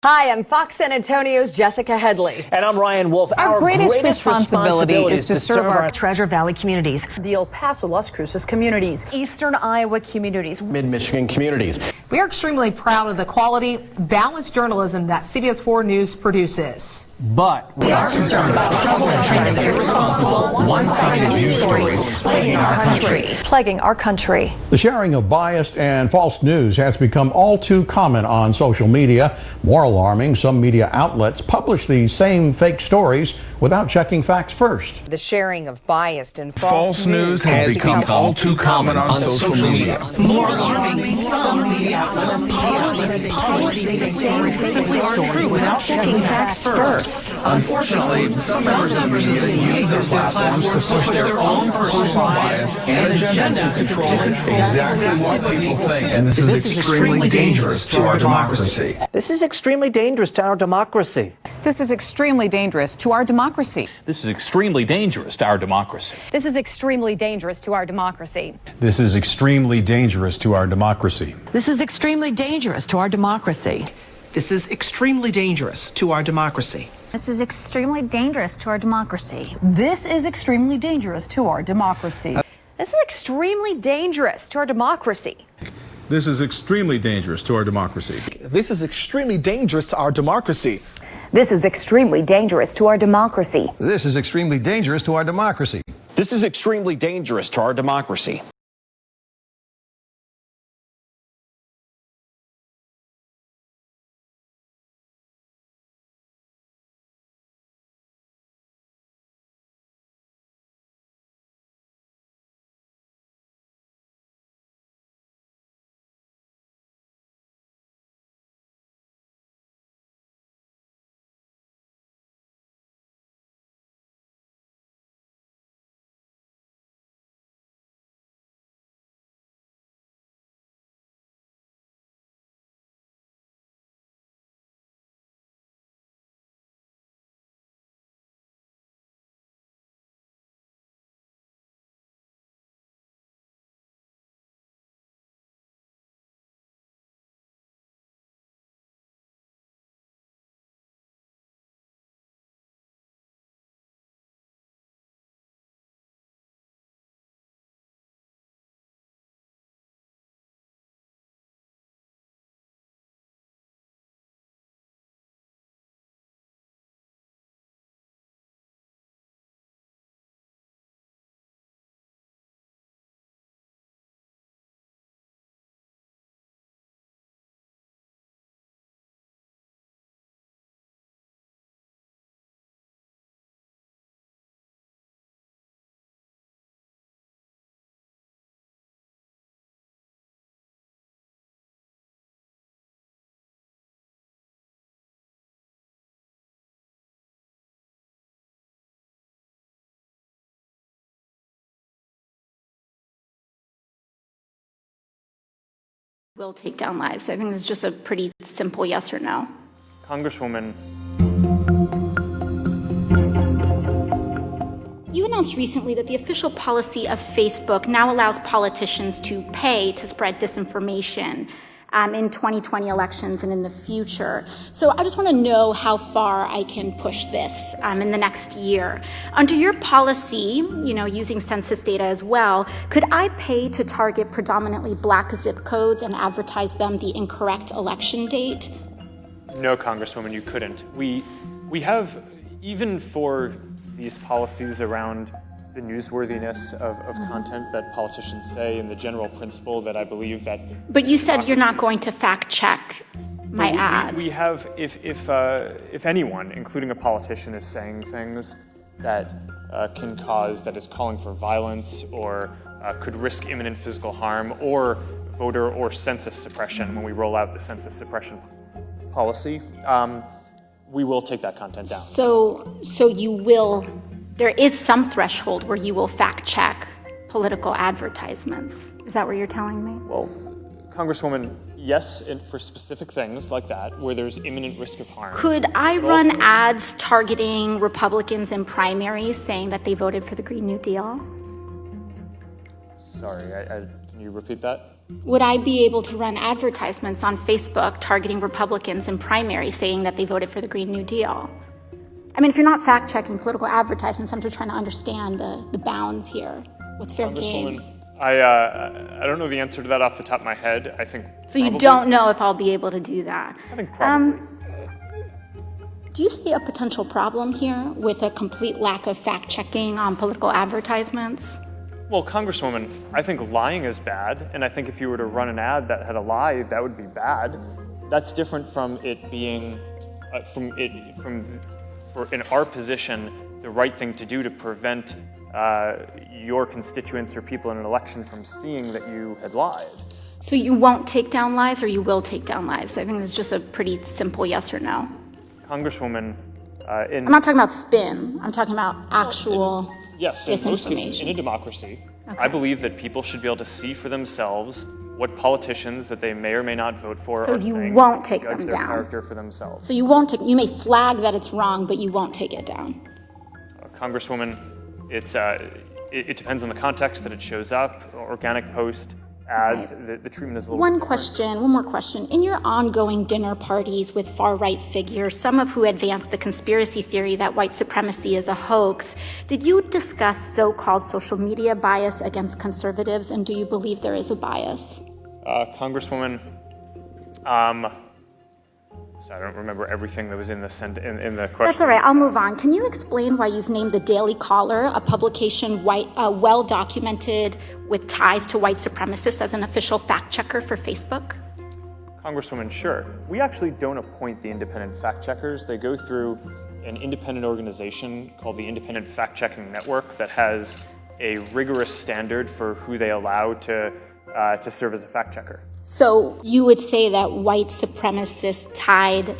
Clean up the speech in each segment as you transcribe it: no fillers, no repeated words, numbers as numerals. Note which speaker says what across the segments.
Speaker 1: Hi, I'm Fox San Antonio's Jessica Headley.
Speaker 2: And I'm Ryan Wolf.
Speaker 3: Our greatest responsibility is to serve our
Speaker 1: Treasure Valley communities,
Speaker 4: the El Paso, Las Cruces communities,
Speaker 1: Eastern Iowa communities,
Speaker 5: Mid-Michigan communities.
Speaker 6: We are extremely proud of the quality, balanced journalism that CBS 4 News produces.
Speaker 2: But
Speaker 3: We are concerned about troubling trend of irresponsible, one-sided news stories plaguing our country.
Speaker 4: plaguing our country.
Speaker 7: The sharing of biased and false news has become all too common on social media. More alarming, some media outlets publish these same fake stories without checking facts first.
Speaker 8: The sharing of biased and
Speaker 9: false news has become all too common on social media.
Speaker 3: More alarming, some media outlets publish these same fake stories true without checking facts first.
Speaker 9: Unfortunately, some members of the media use their platforms to push their own personal bias and agenda to control exactly what people think. And this is extremely dangerous to our democracy.
Speaker 2: this is extremely dangerous to our democracy.
Speaker 3: This is extremely dangerous to our democracy.
Speaker 10: This is extremely dangerous to our democracy.
Speaker 11: This is extremely dangerous to our democracy.
Speaker 12: This is extremely dangerous to our democracy.
Speaker 4: This is extremely dangerous to our democracy.
Speaker 8: This is extremely dangerous to our democracy.
Speaker 11: This is extremely dangerous to our democracy.
Speaker 4: This is extremely dangerous to our democracy.
Speaker 11: This is extremely dangerous to our democracy.
Speaker 9: This is extremely dangerous to our democracy.
Speaker 5: This is extremely dangerous to our democracy.
Speaker 11: This is extremely dangerous to our democracy.
Speaker 12: This is extremely dangerous to our democracy.
Speaker 5: This is extremely dangerous to our democracy.
Speaker 11: Will take down lives. I think this is just a pretty simple yes or no.
Speaker 2: Congresswoman.
Speaker 11: You announced recently that the official policy of Facebook now allows politicians to pay to spread disinformation in 2020 elections and in the future. So I just want to know how far I can push this in the next year. Under your policy, using census data as well, could I pay to target predominantly black zip codes and advertise them the incorrect election date?
Speaker 2: No, Congresswoman, you couldn't. We have, even for these policies around the newsworthiness of content that politicians say, and the general principle that I believe that...
Speaker 11: But you said you're not going to fact check my ads.
Speaker 2: We have, if anyone, including a politician, is saying things that can cause, that is calling for violence or could risk imminent physical harm or voter or census suppression when we roll out the census suppression policy, we will take that content down.
Speaker 11: So you will... There is some threshold where you will fact check political advertisements. Is that what you're telling me?
Speaker 2: Well, Congresswoman, yes, for specific things like that, where there's imminent risk of harm.
Speaker 11: Could I run ads targeting Republicans in primaries saying that they voted for the Green New Deal?
Speaker 2: Sorry, can you repeat that?
Speaker 11: Would I be able to run advertisements on Facebook targeting Republicans in primaries saying that they voted for the Green New Deal? I mean, if you're not fact-checking political advertisements, I'm just trying to understand the bounds here. What's fair game?
Speaker 2: I don't know the answer to that off the top of my head. I think
Speaker 11: so. You don't know if I'll be able to do that.
Speaker 2: I think probably.
Speaker 11: Do you see a potential problem here with a complete lack of fact-checking on political advertisements?
Speaker 2: Well, Congresswoman, I think lying is bad, and I think if you were to run an ad that had a lie, that would be bad. That's different from it being, in our position, the right thing to do to prevent your constituents or people in an election from seeing that you had lied.
Speaker 11: So you won't take down lies, or you will take down lies? I think it's just a pretty simple yes or no.
Speaker 2: Congresswoman,
Speaker 11: I'm not talking about spin. I'm talking about actual
Speaker 2: yes, in most cases, in a democracy, okay. I believe that people should be able to see for themselves what politicians that they may or may not vote for
Speaker 11: so
Speaker 2: are
Speaker 11: you
Speaker 2: saying,
Speaker 11: won't take
Speaker 2: judge
Speaker 11: them
Speaker 2: their
Speaker 11: down.
Speaker 2: Character for themselves.
Speaker 11: So you won't take. You may flag that it's wrong, but you won't take it down.
Speaker 2: Congresswoman, it depends on the context that it shows up. Organic post, ads, right. the treatment is a little
Speaker 11: One more question. In your ongoing dinner parties with far-right figures, some of who advance the conspiracy theory that white supremacy is a hoax, did you discuss so-called social media bias against conservatives, and do you believe there is a bias?
Speaker 2: Congresswoman, so I don't remember everything that was in the question.
Speaker 11: That's all right. I'll move on. Can you explain why you've named the Daily Caller, a publication well-documented with ties to white supremacists, as an official fact-checker for Facebook?
Speaker 2: Congresswoman, sure. We actually don't appoint the independent fact-checkers. They go through an independent organization called the Independent Fact-Checking Network that has a rigorous standard for who they allow to serve as a fact-checker.
Speaker 11: So you would say that white supremacist-tied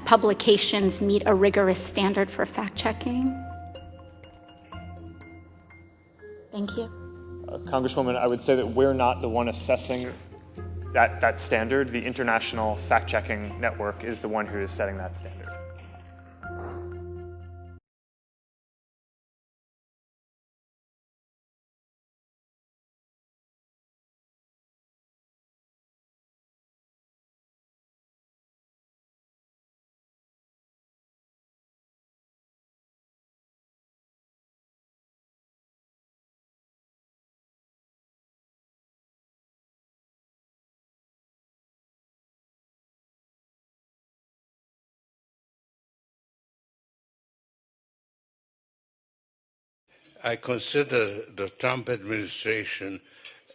Speaker 11: publications meet a rigorous standard for fact-checking? Thank you.
Speaker 2: Congresswoman, I would say that we're not the one assessing that standard. The International Fact-Checking Network is the one who is setting that standard.
Speaker 13: I consider the Trump administration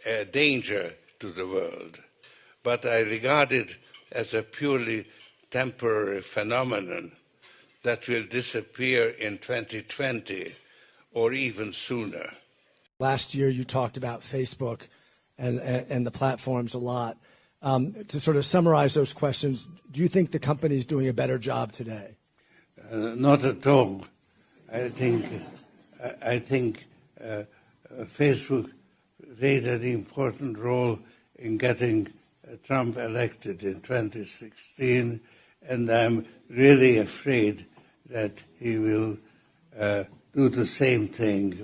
Speaker 13: a danger to the world, but I regard it as a purely temporary phenomenon that will disappear in 2020 or even sooner.
Speaker 14: Last year you talked about Facebook and the platforms a lot. To sort of summarize those questions, do you think the company is doing a better job today?
Speaker 13: Not at all. I think Facebook played an important role in getting Trump elected in 2016, and I'm really afraid that he will do the same thing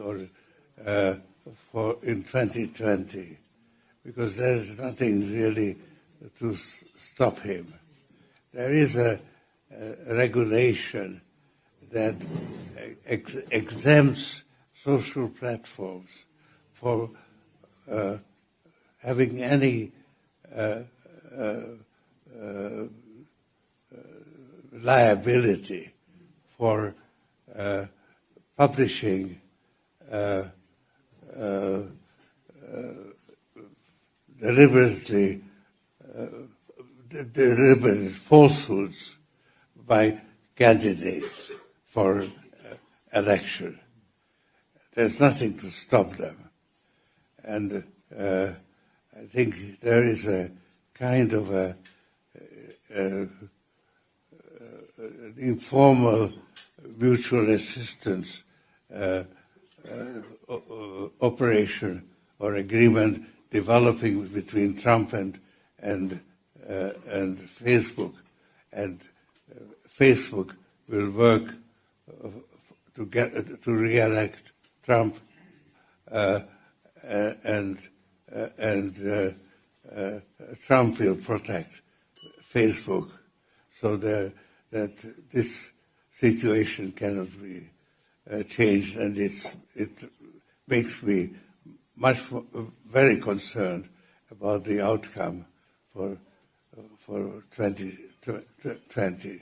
Speaker 13: in 2020, because there is nothing really to stop him. There is a regulation that exempts social platforms for having any liability for publishing deliberate falsehoods by candidates for election. There's nothing to stop them. And I think there is a kind of an informal mutual assistance operation or agreement developing between Trump and Facebook, and Facebook will work to re-elect Trump, and Trump will protect Facebook so that this situation cannot be changed, and it makes me very concerned about the outcome for 2020.